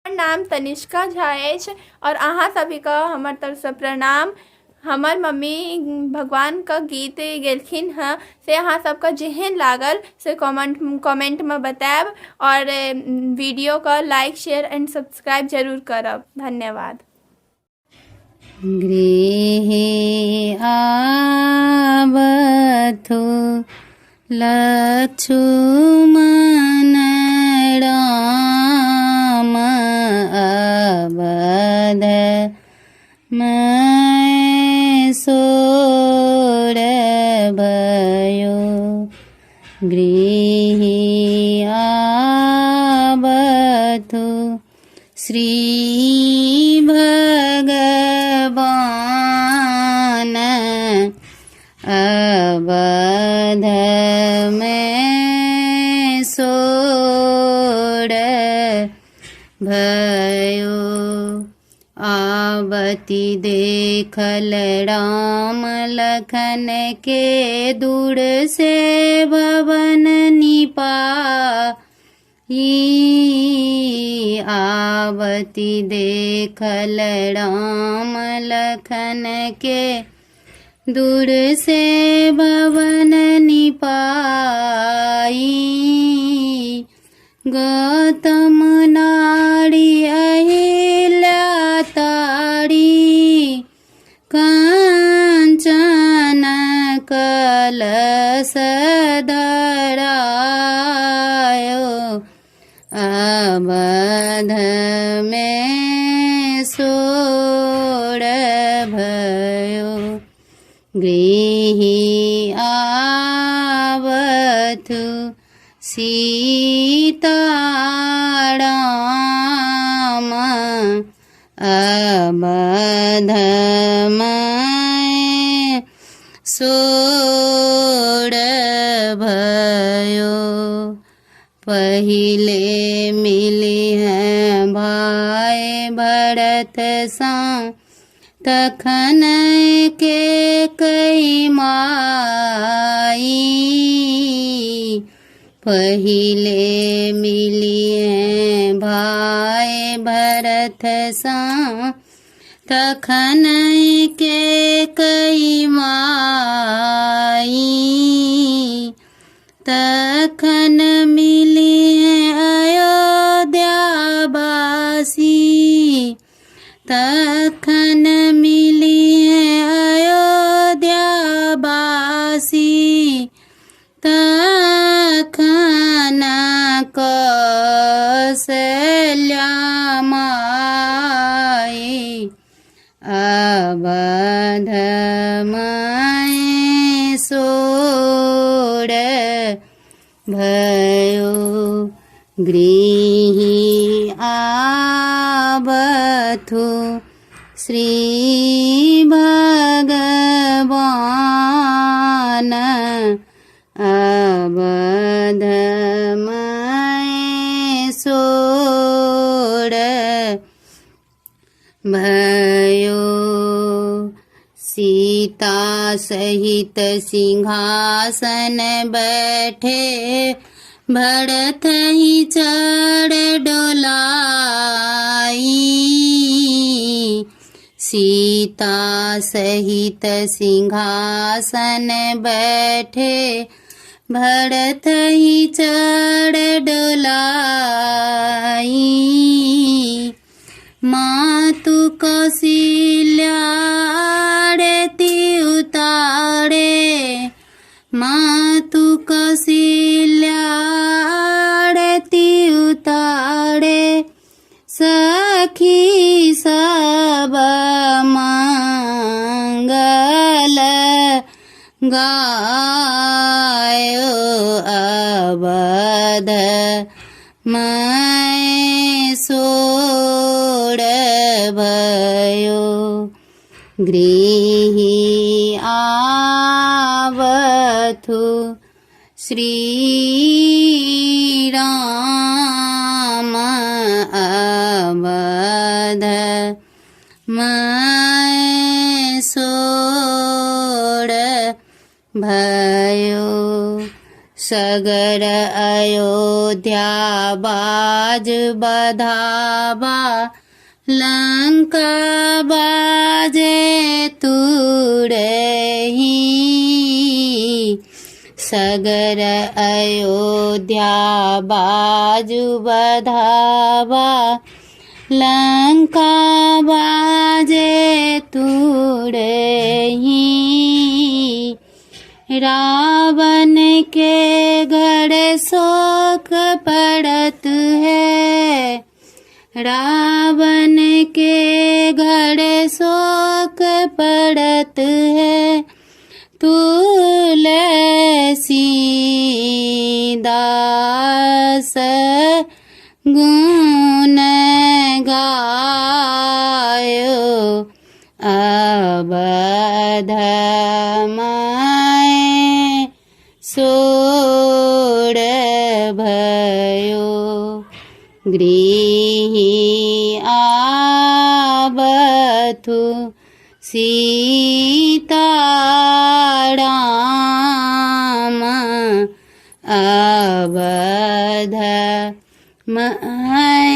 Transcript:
नाम तनिष्का झा अछि और अहाँ सभी का हमर तरफ से प्रणाम। हमर मम्मी भगवान का गीत गेलखिन हैं से अहाँ सबका जेहन लागल से कमेंट में बताएब और वीडियो का लाइक शेयर एंड सब्सक्राइब जरूर करब। धन्यवाद। गृहे आवथु लक्ष्मण राम अवध मैं सोर भयो। गृहे आवथु श्री भगवान अवध में सोर भयो। आवती देखल राम लखन के दूर से भवन निपाई। आवती देखल राम लखन के दूर से भवन निपाई। गौतम नारी अहिल्या तारी कांचन कलश धरायो। अवध में सोर भयो। गृहे आवथु सीताराम अवध में सोर भयो। पहिले मिली हैं भाई भरत सा तखन के कई माई। पहिले मिली हैं भाई भरत सा तखन के कई माई। तखन मिली हैं अयोध्यावासी। तखन मिली हैं अयोध्यावासी। तखन कौशल्या माई। अवध में सोर भयो। गृहे आवथु श्री भगवान अवध में सोर भयो। सीता सहित सिंहासन बैठे भरत ही चढ़ डोलाई। सीता सहित सिंहासन बैठे भरत ही चढ़ डोलाई। मातु कौशल्या आरती उतारे। मातु कौशल्या आरती उतारे। सखी सब मंगल गायो। अवध मैं सोर भयो। गृहे आवथु श्री राम अवध मैं सोर भयो। सगर अयोध्या बाज बधावा लंका बाजे तुरही सगर अयोध्या बाजु बधावा लंका बाजे तुरही रावण के घर शोक पड़त है रावण के घर शोक पड़त है तुलसीदास गुण गायो अवध माय सोर भयो गृही आवथु सीताराम अवध माय